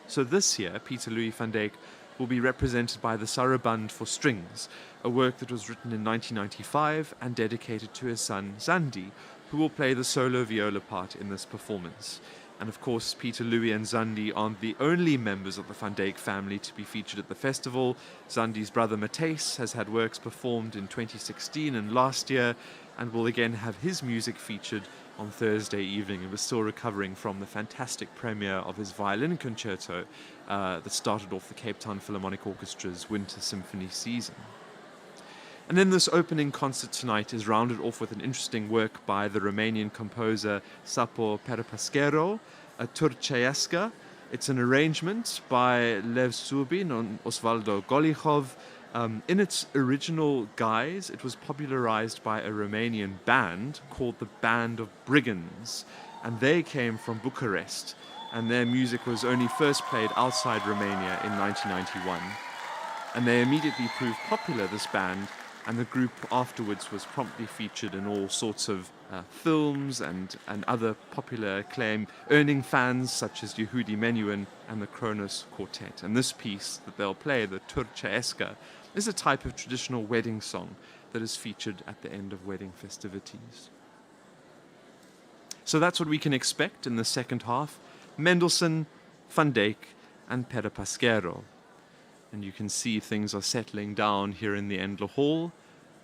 So this year, Pieter Louis van Dyke will be represented by the Saraband for Strings, a work that was written in 1995 and dedicated to his son Zandi, who will play the solo viola part in this performance. And of course, Pieter Louis and Zandi aren't the only members of the Van Dyke family to be featured at the festival. Zandi's brother Matthijs has had works performed in 2016 and last year, and will again have his music featured on Thursday evening. And was still recovering from the fantastic premiere of his violin concerto that started off the Cape Town Philharmonic Orchestra's winter symphony season. And then this opening concert tonight is rounded off with an interesting work by the Romanian composer Sapor Perepasquero, a Turceasca. It's an arrangement by Lev Zubin and Osvaldo Golihov. In its original guise, it was popularized by a Romanian band called the Band of Brigands, and they came from Bucharest, and their music was only first played outside Romania in 1991. And they immediately proved popular, this band, and the group afterwards was promptly featured in all sorts of films and other popular acclaim, earning fans such as Yehudi Menuhin and the Kronos Quartet. And this piece that they'll play, the Turceasca, is a type of traditional wedding song that is featured at the end of wedding festivities. So that's what we can expect in the second half. Mendelssohn, Van Dyke, and Pere Pasquero. And you can see things are settling down here in the Endler Hall.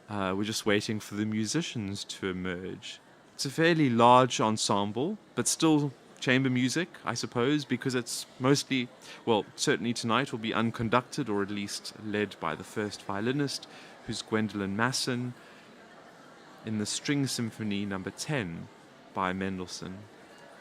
We're just waiting for the musicians to emerge. It's a fairly large ensemble, but still chamber music, I suppose, because it's mostly, well, certainly tonight will be unconducted, or at least led by the first violinist, who's Gwendolyn Masin, in the String Symphony No. 10 by Mendelssohn.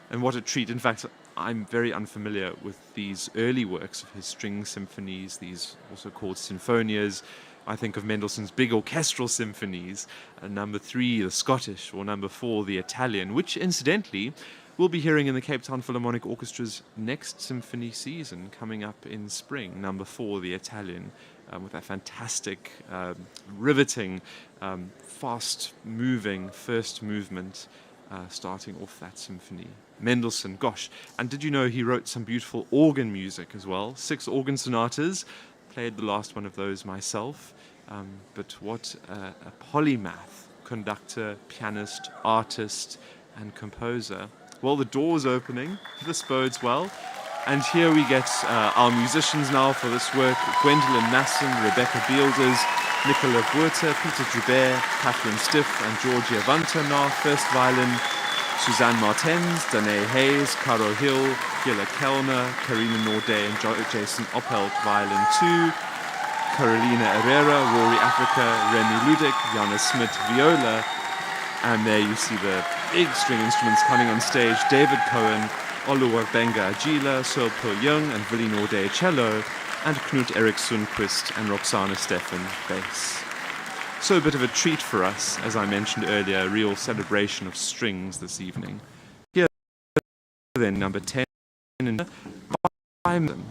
And what a treat. In fact, I'm very unfamiliar with these early works of his string symphonies, these also called sinfonias. I think of Mendelssohn's big orchestral symphonies, number 3, the Scottish, or number 4, the Italian, which incidentally we'll be hearing in the Cape Town Philharmonic Orchestra's next symphony season coming up in spring, number 4, the Italian, with that fantastic, riveting, fast-moving first movement starting off that symphony. Mendelssohn, gosh, and did you know he wrote some beautiful organ music as well? 6 organ sonatas. Played the last one of those myself, but what a polymath, conductor, pianist, artist, and composer. Well, the door's opening, this bodes well, and here we get our musicians now for this work: Gwendolyn Masin, Rebekah Beelders, Nicola Botha, Pieter Joubert, Kathleen Stiff, and Georgia Wantenaar, first violin, Suzanne Martens, Dané Hayes, Caro Gilah Kellner, Karina Naudé, and Jason Oppelt, violin 2, Carolina Aria, Rory Africa, Remy Ludic, Jana Smith, viola, and there you see the big string instruments coming on stage: David Cohen, Oluwabenga Gilah, Searle Young, and Willie Naudé, cello, and Knut Erik Sundquist and Roxana Steffen, bass. So a bit of a treat for us, as I mentioned earlier, a real celebration of strings this evening. Here then, number 10, and by them.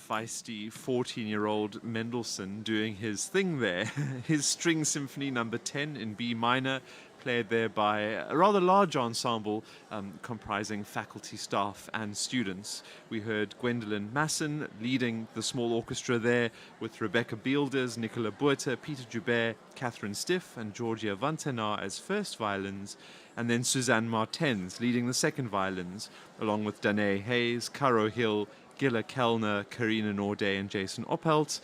feisty 14-year-old Mendelssohn doing his thing there. His String Symphony No. 10 in B minor, played there by a rather large ensemble comprising faculty, staff and students. We heard Gwendolyn Masin leading the small orchestra there with Rebekah Beelders, Nicola Botha, Pieter Joubert, Catherine Stiff and Georgia Wantenaar as first violins, and then Suzanne Martens leading the second violins, along with Dané Hayes, Caro Gilah, Kellner, Carina Naudé and Jason Oppelt,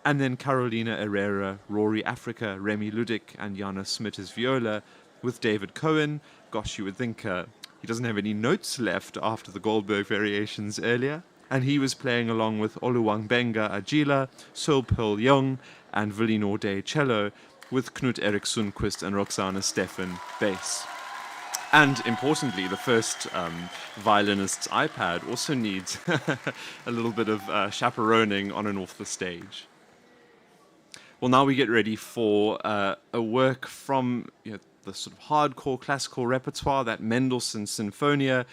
and then Carolina Herrera, Rory Africa, Remy Ludick and Jana Smit as viola, with David Cohen. Gosh, you would think he doesn't have any notes left after the Goldberg Variations earlier. And he was playing along with Oluwangbenga Gilah, Sol Pearl Young and Willy Naudé cello, with Knut Erik Sundqvist and Roxana Steffen bass. And importantly, the first violinist's iPad also needs a little bit of chaperoning on and off the stage. Well, now we get ready for a work from the sort of hardcore classical repertoire, that Mendelssohn Sinfonia,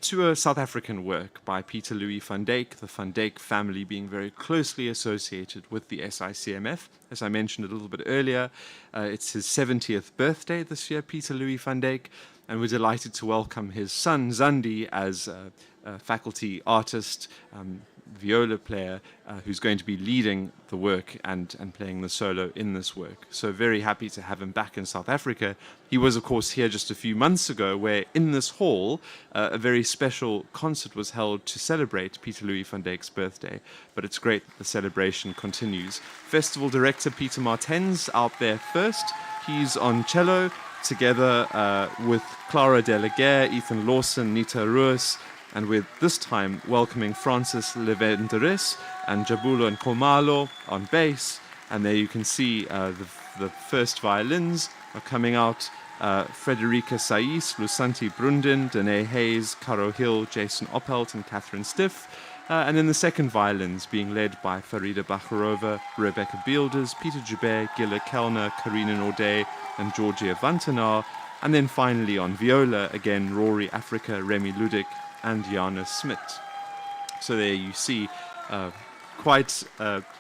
to a South African work by Pieter Louis Van Dyke, the Van Dyke family being very closely associated with the SICMF. As I mentioned a little bit earlier, it's his 70th birthday this year, Pieter Louis Van Dyke, and we're delighted to welcome his son, Zandi, as a faculty artist, viola player, who's going to be leading the work and playing the solo in this work. So very happy to have him back in South Africa. He was, of course, here just a few months ago, where in this hall, a very special concert was held to celebrate Pieter Louis Van Dyke's birthday. But it's great that the celebration continues. Festival director Pieter Martens out there first. He's on cello, together with Clara Delaguerre, Ethan Lawson, Nita Ruas, and with this time welcoming Francis Levenderis and Jabulo and Komalo on bass. And there you can see the first violins are coming out. Frederica Sais, Lusanti Brundin, Dané Hayes, Caro Hill, Jason Oppelt and Catherine Stiff. And then the second violins being led by Farida Bakharova, Rebekah Beelders, Pieter Joubert, Gilah, Kellner, Carina Naudé and Georgia Wantenaar. And then finally on viola, again, Rory Africa, Remy Ludick and Jana Smit. So there you see, quite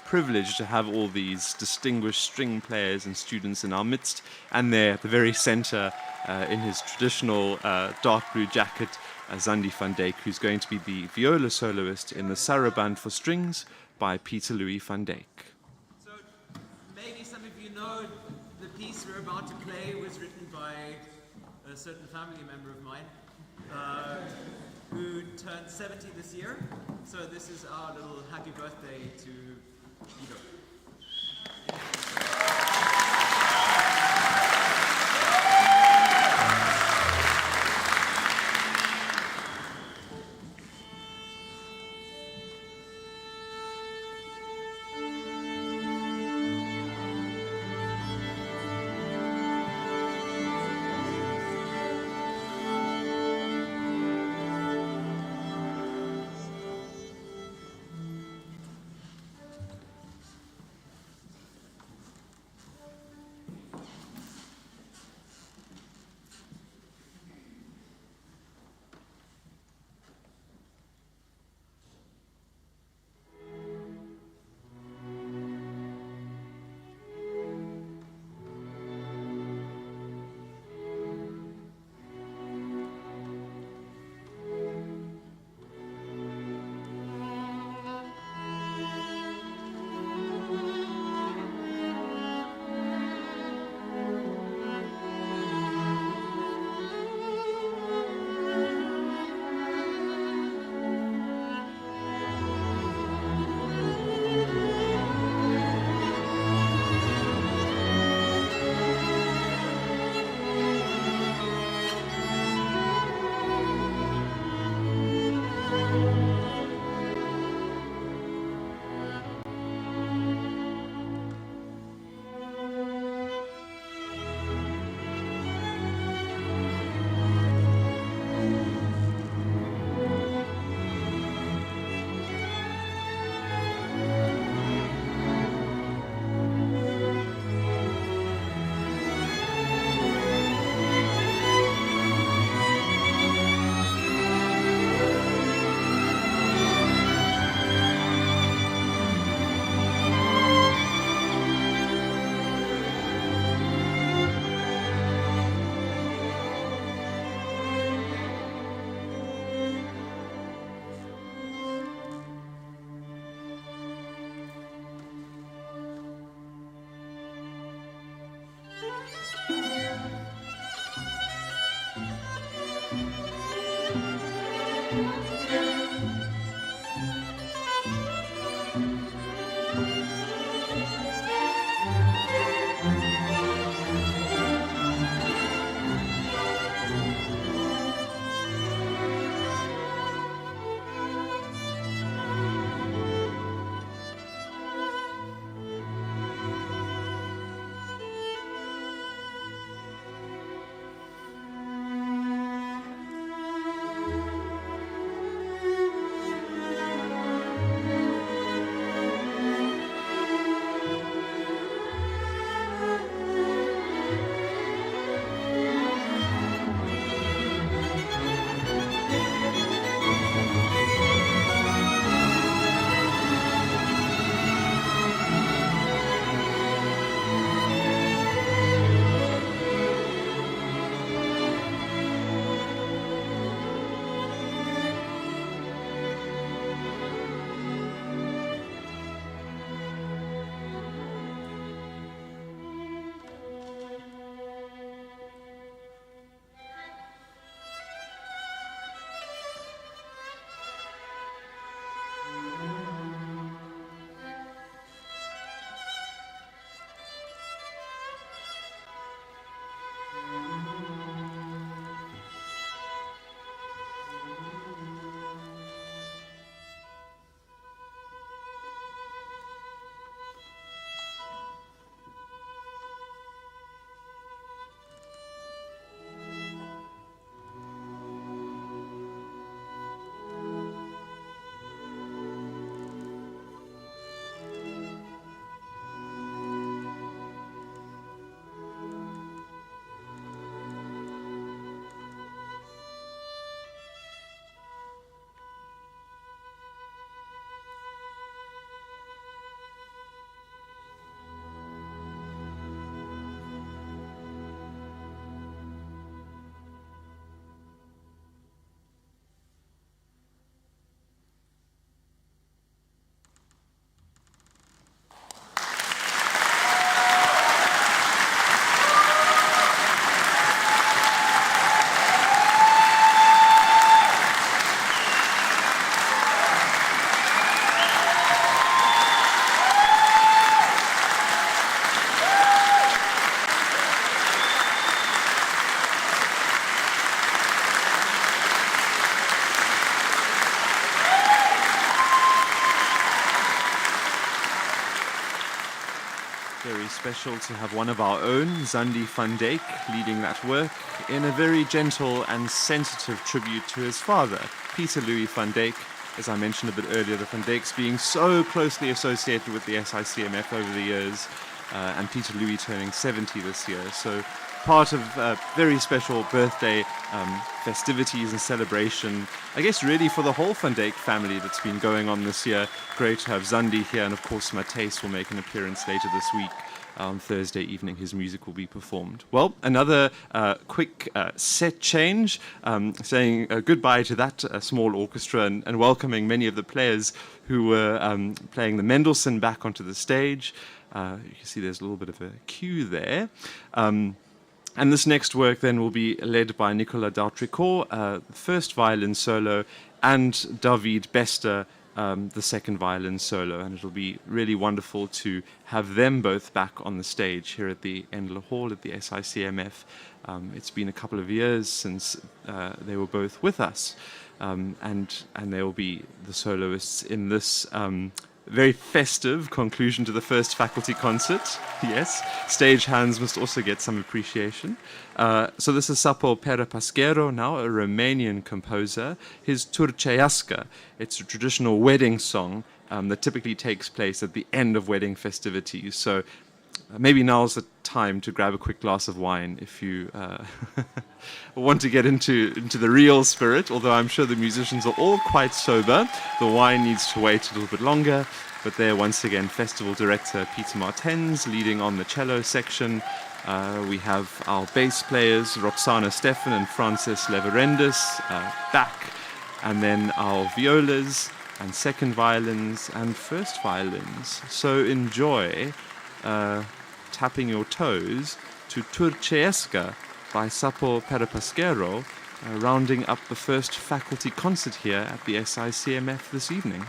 privileged to have all these distinguished string players and students in our midst. And there at the very center, in his traditional dark blue jacket, Zandi van Dyke, who's going to be the viola soloist in the Saraband for Strings by Pieter Louis van Dyke. So maybe some of you know the piece we're about to play was written by a certain family member of mine, who turned 70 this year. So this is our little happy birthday to Guido. Very special to have one of our own, Andrey Van Dyke, leading that work in a very gentle and sensitive tribute to his father, Pieter Louis Van Dyke. As I mentioned a bit earlier, the Van Dykes being so closely associated with the SICMF over the years, and Pieter Louis turning 70 this year. So part of very special birthday festivities and celebration, I guess really for the whole Van Dyke family that's been going on this year. Great to have Zandi here, and of course Matthijs will make an appearance later this week. On Thursday evening his music will be performed. Well, another quick set change, saying goodbye to that small orchestra and welcoming many of the players who were playing the Mendelssohn back onto the stage. You can see there's a little bit of a cue there. And this next work then will be led by Nicola Dautricourt, first violin solo, and David Bester, the second violin solo. And it'll be really wonderful to have them both back on the stage here at the Endler Hall at the SICMF. It's been a couple of years since they were both with us. And they will be the soloists in this very festive conclusion to the first faculty concert. Yes, stage hands must also get some appreciation. So this is Sappo Perepasquero, now a Romanian composer. His Turcească. It's a traditional wedding song that typically takes place at the end of wedding festivities. So maybe now's the time to grab a quick glass of wine if you want to get into the real spirit, although I'm sure the musicians are all quite sober. The wine needs to wait a little bit longer, but there once again Festival Director Pieter Martens leading on the cello section. We have our bass players Roxana Stefan and Francis Leverendis back, and then our violas and second violins and first violins. So enjoy tapping your toes to Turcească by Sappo Perepasquero, rounding up the first faculty concert here at the SICMF this evening.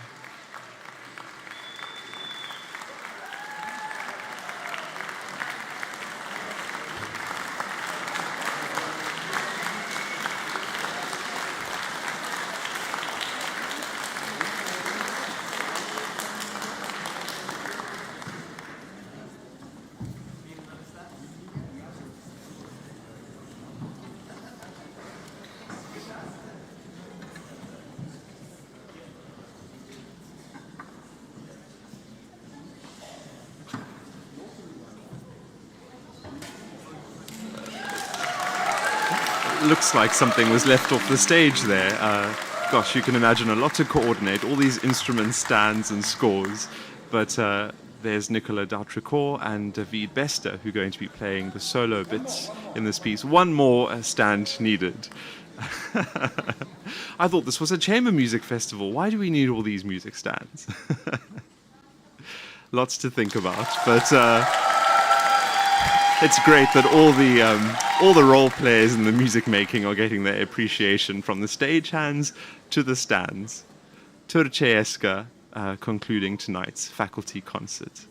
Looks like something was left off the stage there. Gosh, you can imagine a lot to coordinate, all these instruments, stands and scores. But there's Nicola Dautricourt and David Bester who are going to be playing the solo bits in this piece. One more stand needed. I thought this was a chamber music festival. Why do we need all these music stands? Lots to think about, but it's great that all the role players in the music making are getting their appreciation from the stage hands to the stands. Turcească, concluding tonight's faculty concert.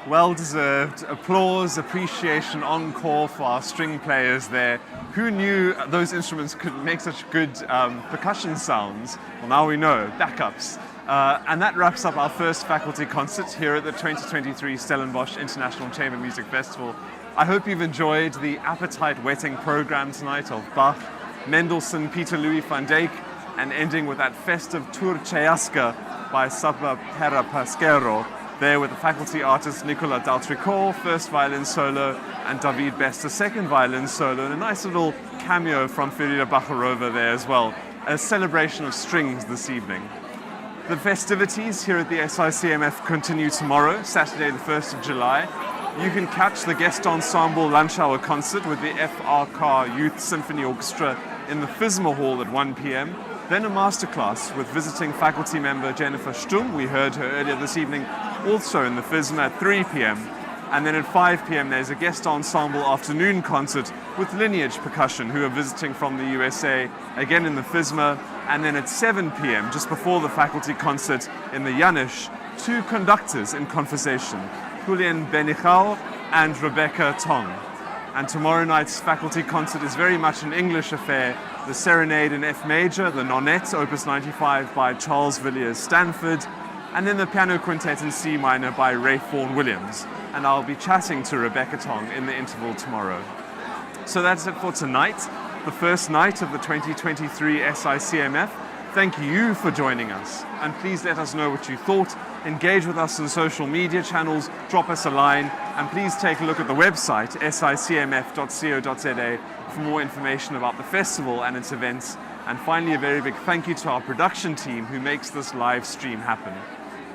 Well-deserved applause, appreciation, encore for our string players there. Who knew those instruments could make such good percussion sounds? Well, now we know, backups. And that wraps up our first faculty concert here at the 2023 Stellenbosch International Chamber Music Festival. I hope you've enjoyed the appetite-whetting program tonight of Bach, Mendelssohn, Pieter Van Dyke, and ending with that festive Tour Ceasca by Sabba Pera Pasquero, there with the faculty artists Nicola Daltricot, first violin solo, and David Bester, second violin solo, and a nice little cameo from Ferida Bakharova there as well. A celebration of strings this evening. The festivities here at the SICMF continue tomorrow, Saturday the 1st of July. You can catch the guest ensemble lunch hour concert with the FRK Youth Symphony Orchestra in the FISMA Hall at 1 p.m. Then a masterclass with visiting faculty member Jennifer Stumm. We heard her earlier this evening, also in the FISMA at 3 p.m. And then at 5 p.m. there's a guest ensemble afternoon concert with Lineage Percussion, who are visiting from the USA, again in the FISMA. And then at 7 p.m., just before the faculty concert in the Janusz, 2 conductors in conversation, Julian Benichal and Rebekah Tong. And tomorrow night's faculty concert is very much an English affair. The Serenade in F major, the Nonette, Opus 95 by Charles Villiers Stanford, and then the Piano Quintet in C minor by Ray Vaughan Williams. And I'll be chatting to Rebekah Tong in the interval tomorrow. So that's it for tonight, the first night of the 2023 SICMF. Thank you for joining us, and please let us know what you thought. Engage with us on social media channels, drop us a line, and please take a look at the website sicmf.co.za for more information about the festival and its events. And finally, a very big thank you to our production team who makes this live stream happen.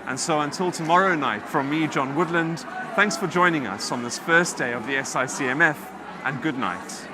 And so until tomorrow night, from me, John Woodland, thanks for joining us on this first day of the SICMF, and good night.